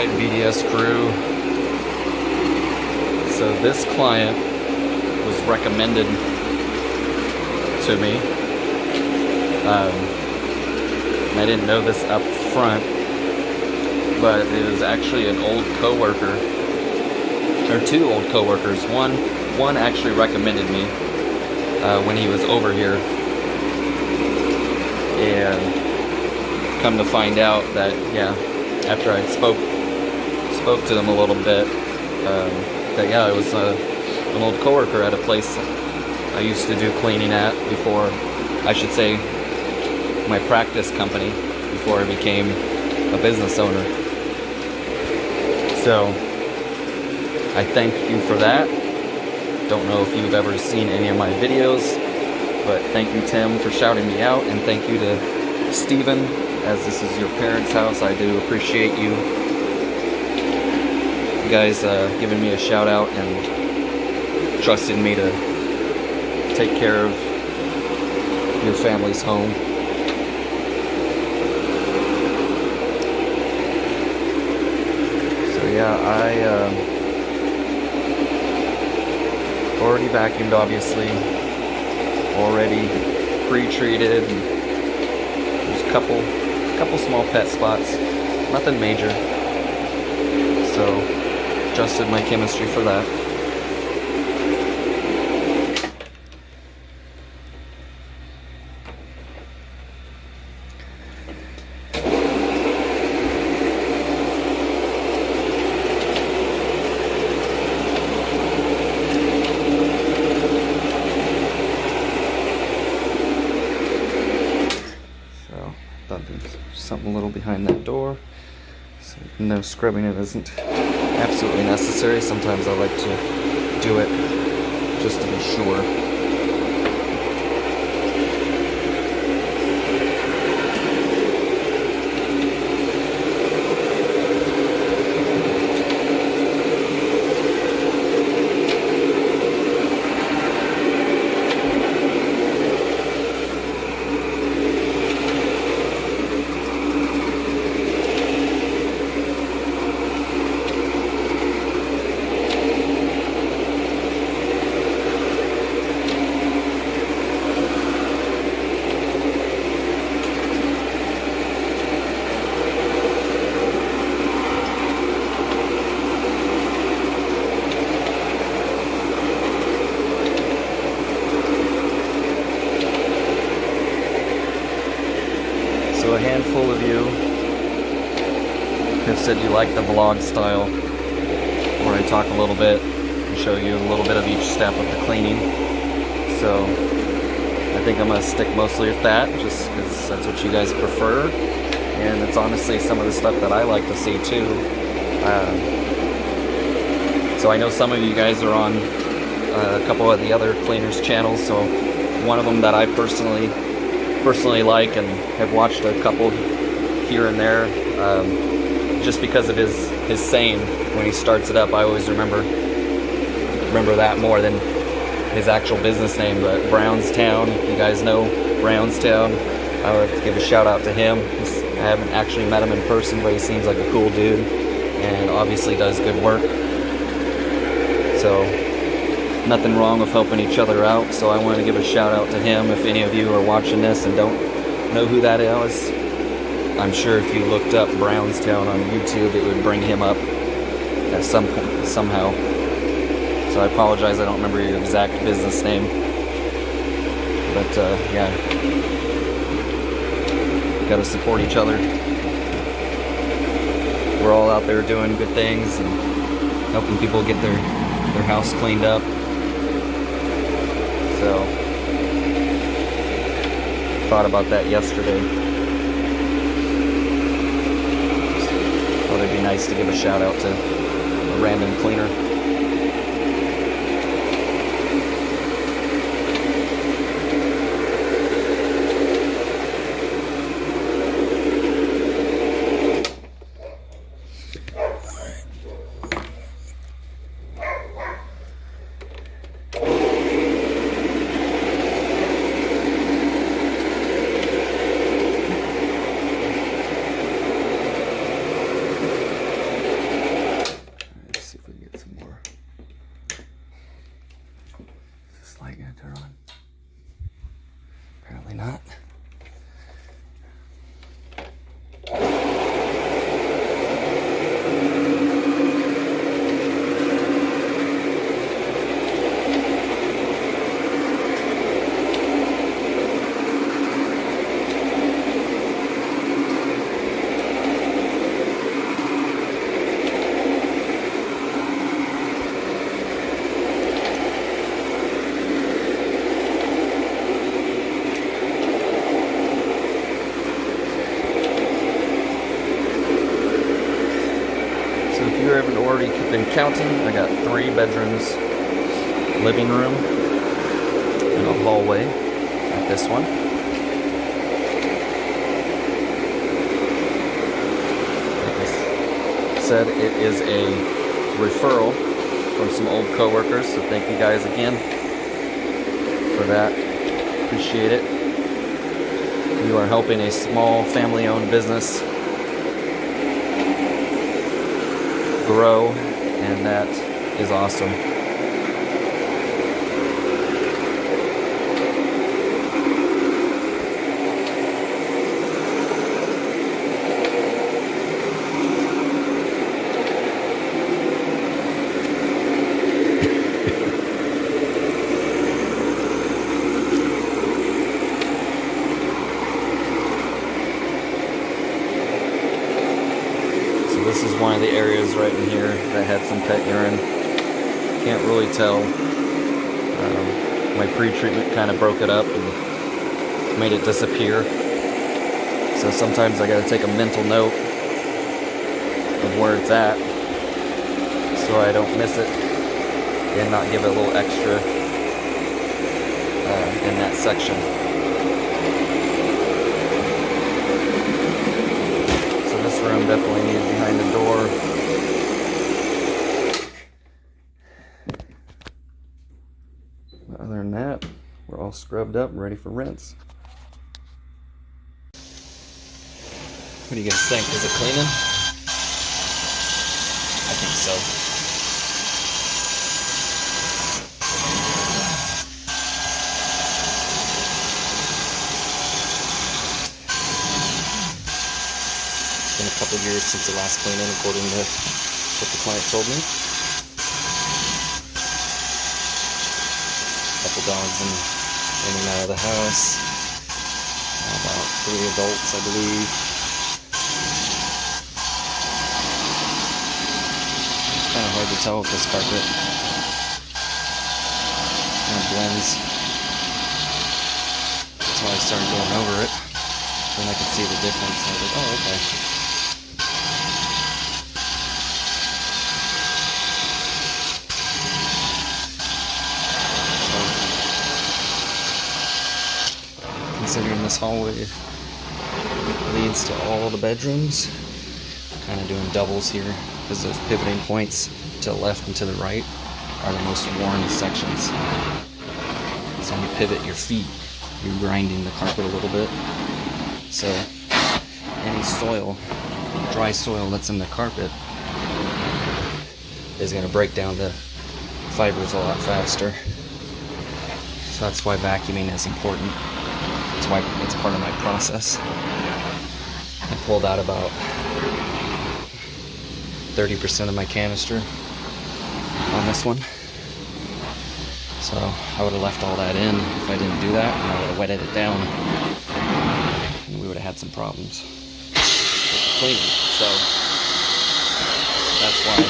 Alright, BDS crew. So this client was recommended to me. I didn't know this up front, but it was actually an old coworker, or two old coworkers. One actually recommended me when he was over here, and come to find out that, yeah, after I spoke to them a little bit, that yeah, it was an old coworker at a place I used to do cleaning at before, I should say, my practice company, before I became a business owner. So I thank you for that. Don't know if you've ever seen any of my videos, but thank you, Tim, for shouting me out, and thank you to Steven, as this is your parents' house. I do appreciate you guys giving me a shout out and trusting me to take care of your family's home. So yeah, I already vacuumed, obviously, already pre-treated. There's a couple small pet spots, nothing major. So adjusted my chemistry for that. Something a little behind that door, so no scrubbing. It isn't absolutely necessary. Sometimes I like to do it just to be sure. So a handful of you have said you like the vlog style, where I talk a little bit and show you a little bit of each step of the cleaning. So I think I'm going to stick mostly with that, just because that's what you guys prefer. And it's honestly some of the stuff that I like to see too. So I know some of you guys are on a couple of the other cleaners' channels. So one of them that I personally like and have watched a couple here and there, just because of his saying when he starts it up. I always remember that more than his actual business name. But Brownstown, if you guys know Brownstown, I would have to give a shout out to him. I haven't actually met him in person, but he seems like a cool dude and obviously does good work. So nothing wrong with helping each other out. So I wanted to give a shout out to him. If any of you are watching this and don't know who that is, I'm sure if you looked up Brownstown on YouTube, it would bring him up at some point, somehow. So I apologize, I don't remember your exact business name. But yeah, gotta support each other. We're all out there doing good things and helping people get their house cleaned up. So thought about that yesterday. Thought it'd be nice to give a shout out to a random cleaner. already been counting. I got 3 bedrooms, living room, and a hallway like this one. Like I said, it is a referral from some old coworkers, so thank you guys again for that. Appreciate it. You are helping a small family-owned business grow, and that is awesome. This is one of the areas right in here that had some pet urine. Can't really tell. My pre-treatment kind of broke it up and made it disappear. So sometimes I gotta take a mental note of where it's at so I don't miss it and not give it a little extra in that section. This room definitely needs behind the door. But other than that, we're all scrubbed up and ready for rinse. What do you guys think? Is it cleaning? I think so. Been a couple years since the last cleaning, according to what the client told me. Couple dogs in and out of the house. About 3 adults, I believe. It's kind of hard to tell with this carpet. Kind of blends. Until I started going over it, then I could see the difference. I was like, oh, okay. Considering this hallway leads to all the bedrooms, kind of doing doubles here because those pivoting points to the left and to the right are the most worn sections. So when you pivot your feet, you're grinding the carpet a little bit. So any soil, dry soil that's in the carpet is going to break down the fibers a lot faster. So that's why vacuuming is important. That's why it's part of my process. I pulled out about 30% of my canister on this one. So I would have left all that in if I didn't do that, and I would have wetted it down, and we would have had some problems with cleaning. So that's why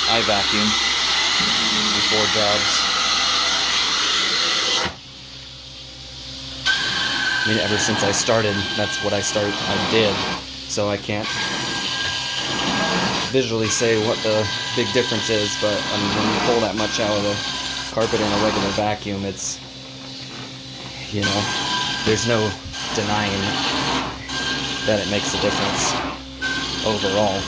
I vacuum before jobs. I mean, ever since I started, that's what I did. So I can't visually say what the big difference is, but I mean, when you pull that much out of the carpet in a regular vacuum, it's, you know, there's no denying that it makes a difference overall.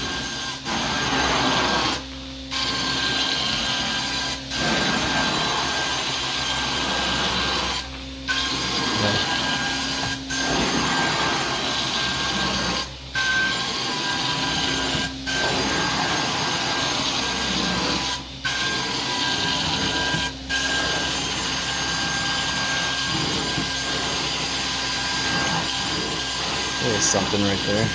There's something right there.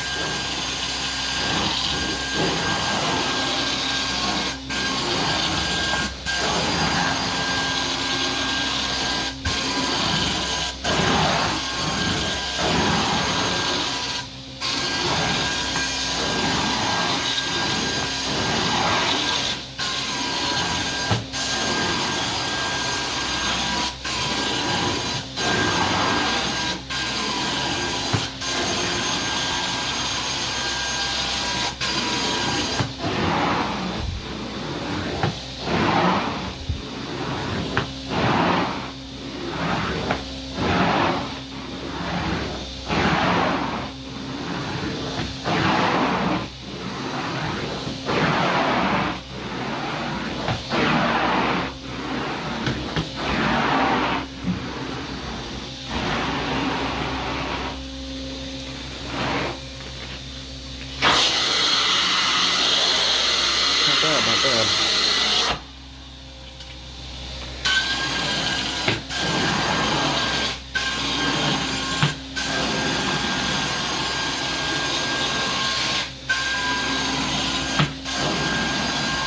not bad.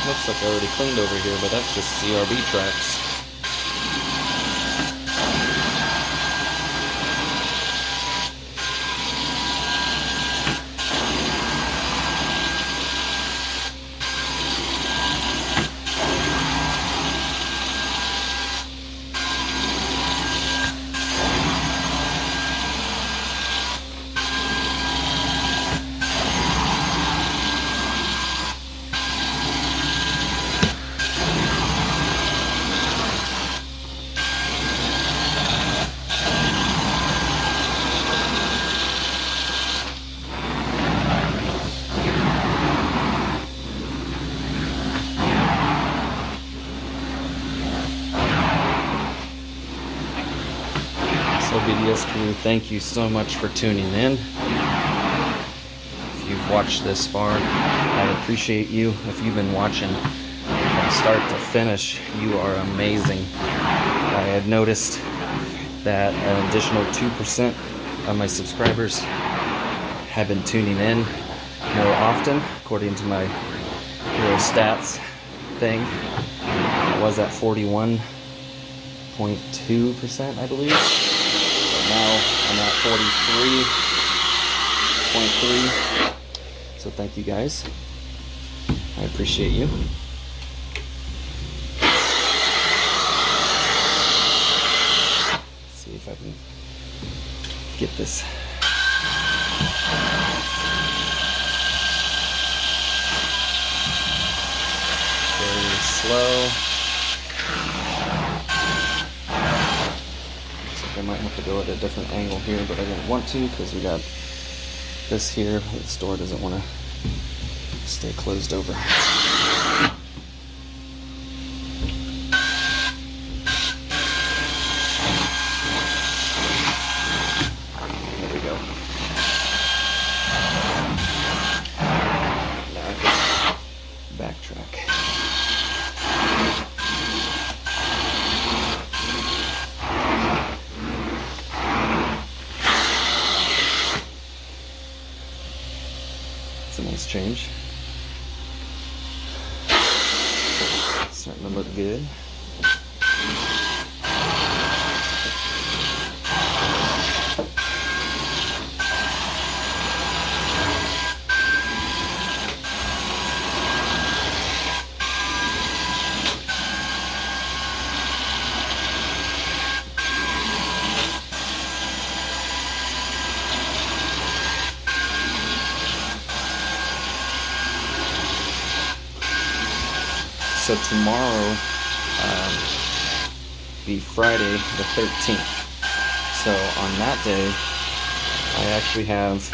Looks like I already cleaned over here, but that's just CRB tracks. So BDS crew, thank you so much for tuning in. If you've watched this far, I appreciate you. If you've been watching from start to finish, you are amazing. I had noticed that an additional 2% of my subscribers have been tuning in more often, according to my Hero Stats thing. I was at 41.2%, I believe. Now I'm at 43.3. So thank you guys. I appreciate you. Let's see if I can get this. Very slow. I might have to go at a different angle here, but I didn't want to because we got this here. The store doesn't want to stay closed over. There we go. Now I can backtrack. It's a nice change. Starting to look good. So tomorrow, be Friday the 13th. So on that day, I actually have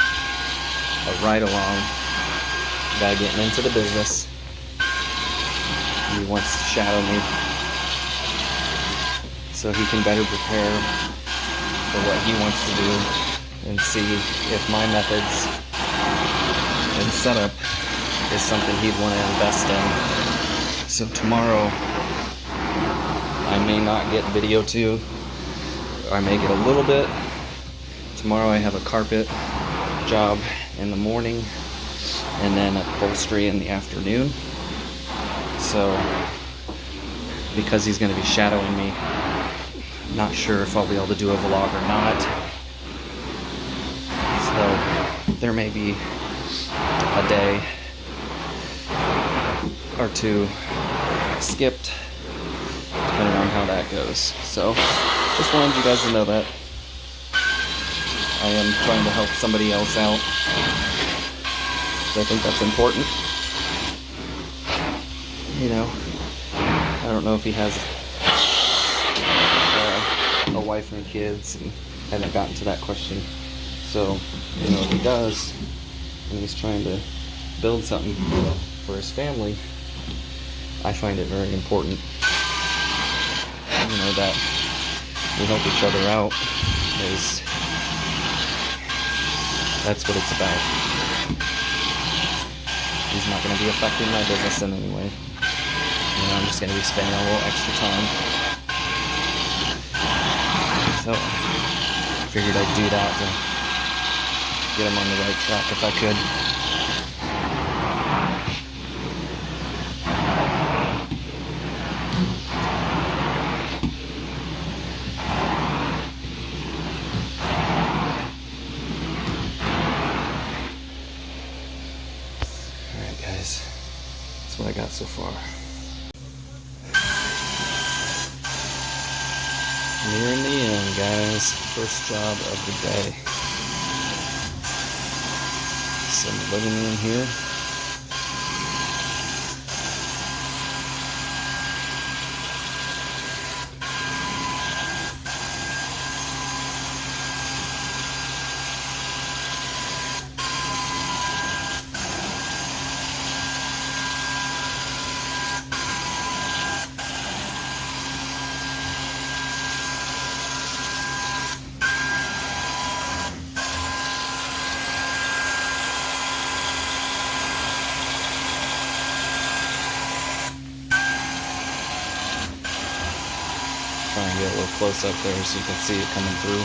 a ride-along guy getting into the business. He wants to shadow me so he can better prepare for what he wants to do and see if my methods and setup is something he'd want to invest in. So tomorrow, I may not get video to, or I may get a little bit. Tomorrow I have a carpet job in the morning, and then upholstery in the afternoon. So, because he's going to be shadowing me, not sure if I'll be able to do a vlog or not. So, there may be a day or two skipped, depending on how that goes. So, just wanted you guys to know that I am trying to help somebody else out. So I think that's important. You know, I don't know if he has a wife and kids, and haven't gotten to that question. So, you know, if he does, and he's trying to build something for his family, I find it very important, you know, that we help each other out, because that's what it's about. He's not going to be affecting my business in any way. I'm just going to be spending a little extra time. So figured I'd do that to get them on the right track if I could. Alright guys, that's what I got so far. Nearing the end, guys. First job of the day. Some living room here. Try and get a little close up there so you can see it coming through.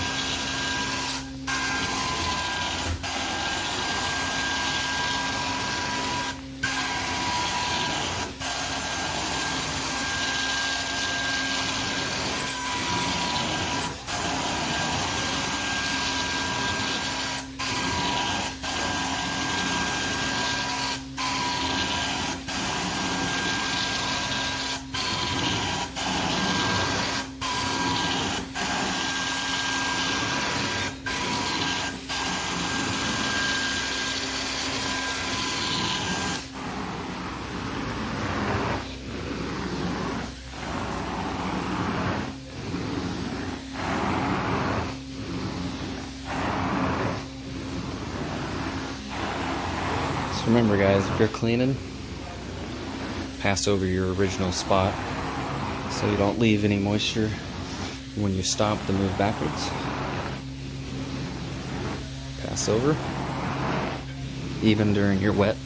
Remember guys, if you're cleaning, pass over your original spot so you don't leave any moisture when you stop the move backwards. Pass over. Even during your wet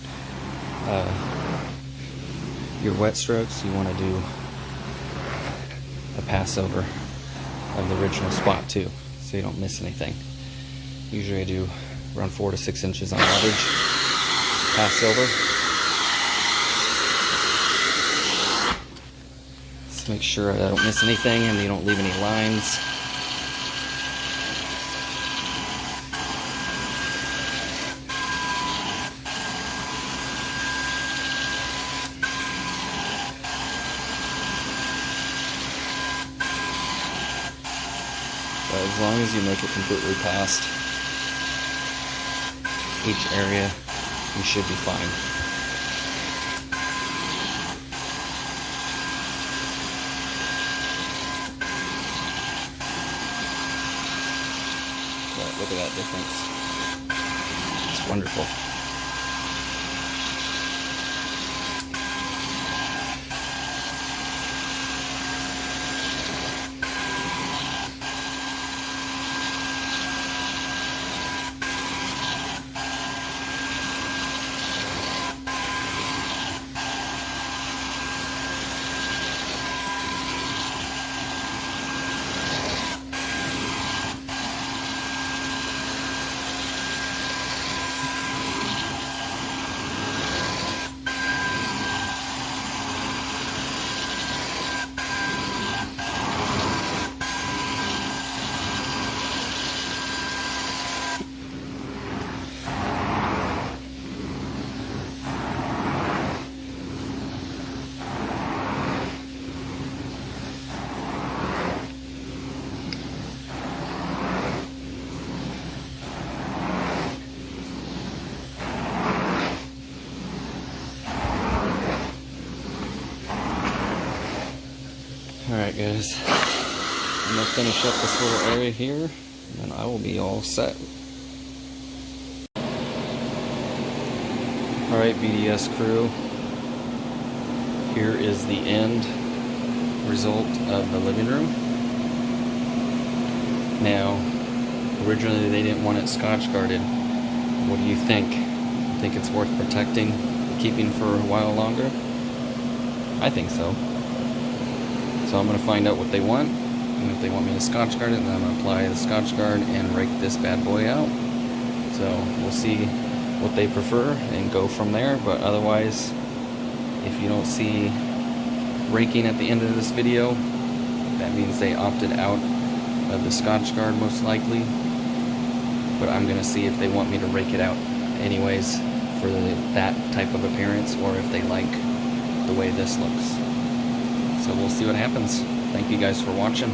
strokes, you want to do a pass over of the original spot too, so you don't miss anything. Usually I do around 4 to 6 inches on average. Pass over. Just make sure I don't miss anything and you don't leave any lines. But as long as you make it completely past each area, you should be fine. But look at that difference. It's wonderful. Alright guys, I'm going to finish up this little area here, and I will be all set. Alright BDS crew, here is the end result of the living room. Now, originally they didn't want it Scotch guarded. What do you think? Think it's worth protecting, keeping for a while longer? I think so. So I'm going to find out what they want, and if they want me to Scotch guard it, then I'm going to apply the Scotch guard and rake this bad boy out. So we'll see what they prefer and go from there. But otherwise, if you don't see raking at the end of this video, that means they opted out of the Scotch guard most likely. But I'm going to see if they want me to rake it out anyways for that type of appearance, or if they like the way this looks. So we'll see what happens. Thank you guys for watching.